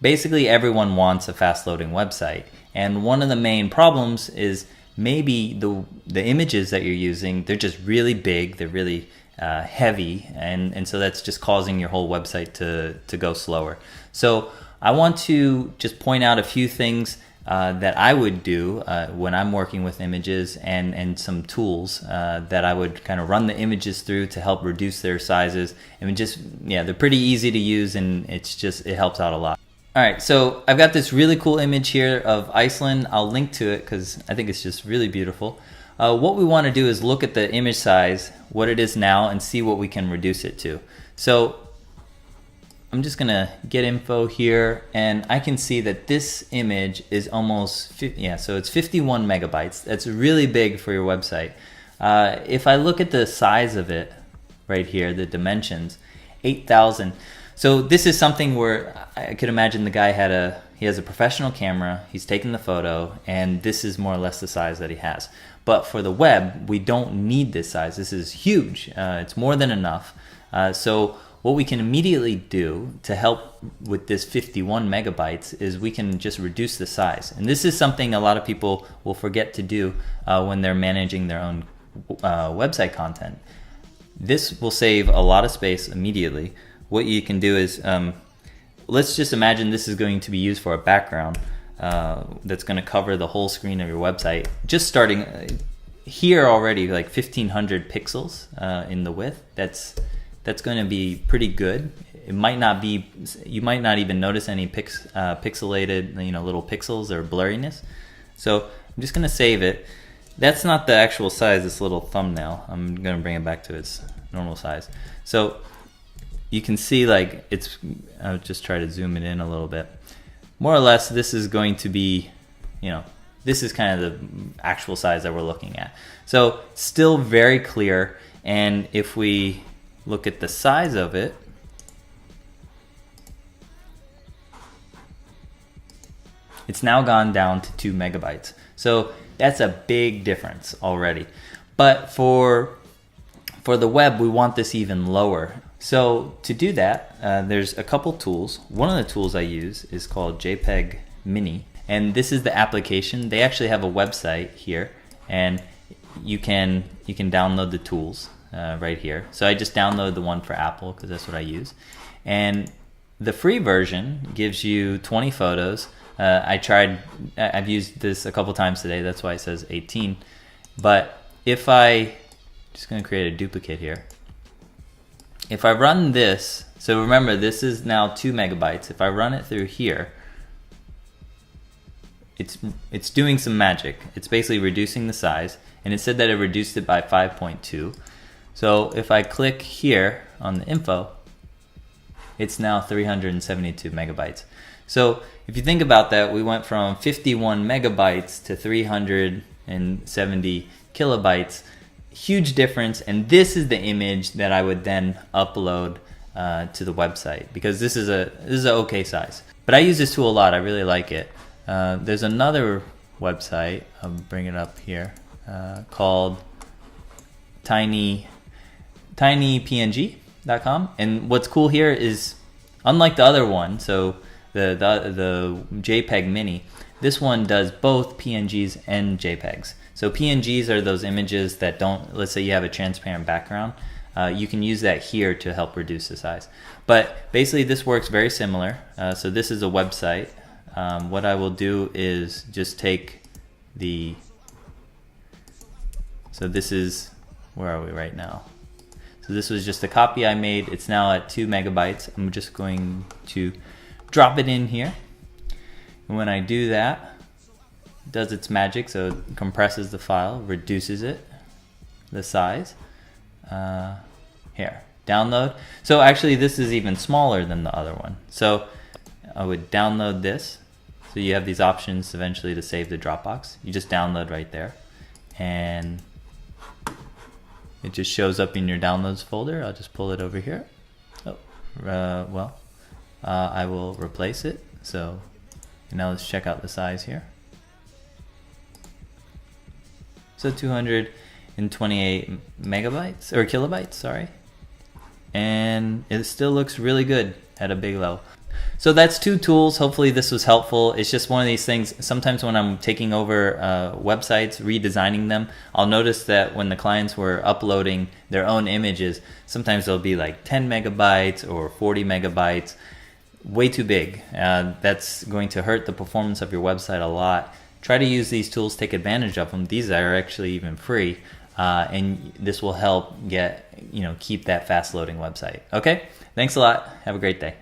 Basically, everyone wants a fast loading website. And one of the main problems is maybe the images that you're using, they're just really big, they're really heavy, and so that's just causing your whole website to go slower. So I want to just point out a few things that I would do when I'm working with images, and some tools that I would kind of run the images through to help reduce their sizes. And just, yeah, they're pretty easy to use, and it helps out a lot. All right, so I've got this really cool image here of Iceland. I'll link to it because I think it's just really beautiful. What we want to do is look at the image size, what it is now, and see what we can reduce it to. So I'm just gonna get info here, and I can see that this image is almost, so it's 51 megabytes. That's really big for your website. If I look at the size of it right here, the dimensions, 8,000. So this is something where I could imagine the guy he has a professional camera, he's taking the photo, and this is more or less the size that he has. But for the web, we don't need this size. This is huge. It's more than enough. So what we can immediately do to help with this 51 megabytes is we can just reduce the size. And this is something a lot of people will forget to do when they're managing their own website content. This will save a lot of space immediately. What you can do is, let's just imagine this is going to be used for a background that's going to cover the whole screen of your website. Just starting here already, like 1500 pixels in the width. That's going to be pretty good. It might not be, you might not even notice any pixelated, little pixels or blurriness. So I'm just going to save it. That's not the actual size, this little thumbnail. I'm going to bring it back to its normal size. So you can see, like, I'll just try to zoom it in a little bit. More or less, this is going to be, this is kind of the actual size that we're looking at. So still very clear. And if we look at the size of it, it's now gone down to 2 megabytes. So that's a big difference already. But for the web, we want this even lower. So to do that, there's a couple tools. One of the tools I use is called JPEG Mini, and this is the application. They actually have a website here, and you can download the tools right here. So I just download the one for Apple because that's what I use. And the free version gives you 20 photos. I've used this a couple times today, that's why it says 18. But if just gonna create a duplicate here. If I run this, so remember this is now 2 megabytes. If I run it through here, it's doing some magic. It's basically reducing the size, and it said that it reduced it by 5.2. So if I click here on the info, it's now 372 megabytes. So if you think about that, we went from 51 megabytes to 370 kilobytes. Huge difference, and this is the image that I would then upload to the website, because this is an okay size. But I use this tool a lot. I really like it. There's another website, I'll bring it up here, called tinypng.com. And what's cool here is, unlike the other one, so the JPEG Mini, this one does both PNGs and JPEGs. So PNGs are those images that don't, let's say you have a transparent background, you can use that here to help reduce the size. But basically this works very similar. So this is a website. What I will do is just take so this is, where are we right now? So this was just a copy I made. It's now at 2 megabytes. I'm just going to drop it in here. And when I do that, it does its magic. So it compresses the file, reduces the size. Here, download. So actually this is even smaller than the other one. So I would download this. So you have these options eventually to save the Dropbox. You just download right there, and it just shows up in your downloads folder. I'll just pull it over here. I will replace it. So now let's check out the size here. So 228 megabytes, or kilobytes, sorry. And it still looks really good at a big level. So that's 2 tools. Hopefully this was helpful. It's just one of these things. Sometimes when I'm taking over websites, redesigning them, I'll notice that when the clients were uploading their own images, sometimes they'll be like 10 megabytes or 40 megabytes, way too big. That's going to hurt the performance of your website a lot. Try to use these tools, take advantage of them. These are actually even free, and this will help keep that fast loading website. Okay, thanks a lot. Have a great day.